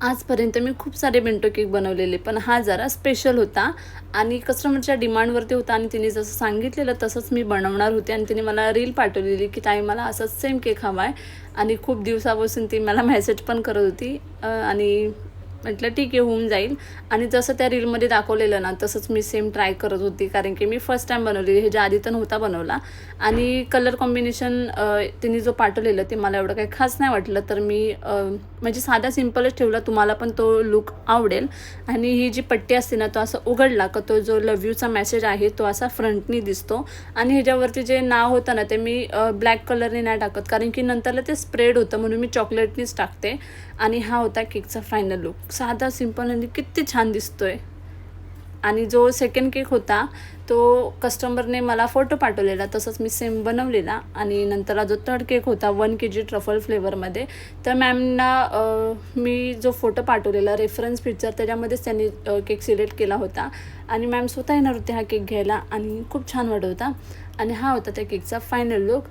आजपर्यंत मी खूप सारे बेंटो केक बनवलेले, पण हा जरा स्पेशल होता आणि कस्टमरच्या डिमांडवरती होता आणि तिने जसं सांगितलेलं तसंच मी बनवणार होते आणि तिने मला रील पाठवलेली की ताई मला असंच सेम केक हवा आहे आणि खूप दिवसापासून ती मला मेसेज पण करत होती आणि म्हटलं ठीक आहे होऊन जाईल. आणि जसं त्या रीलमध्ये दाखवलेलं ना तसंच मी सेम ट्राय करत होती, कारण की मी फर्स्ट टाईम बनवलेली, ह्याच्या आधी तर नव्हता बनवला. आणि कलर कॉम्बिनेशन तिने जो पाठवलेलं ते मला एवढं काही खास नाही वाटलं, तर मी म्हणजे साधा सिम्पलच ठेवला. तुम्हाला पण तो लुक आवडेल. आणि ही जी पट्टी असते ना तो असा उघडला का तो जो लव यूचा मेसेज आहे तो असा फ्रंटनी दिसतो. आणि ह्याच्यावरती जे नाव होतं ना ते मी ब्लॅक कलरने नाही टाकत, कारण की नंतरला ते स्प्रेड होतं, म्हणून मी चॉकलेटनीच टाकते. आणि हा होता केकचा फायनल लुक, साधा सिंपल आणि किती छान दिसतोय. आणि जो सेकंड केक होता तो कस्टमरने मला फोटो पाठवलेला, तसंच मी सेम बनवलेला. आणि नंतर जो थर्ड केक होता 1 kg ट्रफल फ्लेवरमध्ये, तर मॅमना मी जो फोटो पाठवलेला रेफरन्स पिक्चर त्याच्यामध्येच त्यांनी केक सिलेक्ट केला होता. आणि मॅम स्वतः येणार होते हा केक घ्यायला आणि खूप छान वाटत होता. आणि हा होता त्या केकचा फायनल लुक.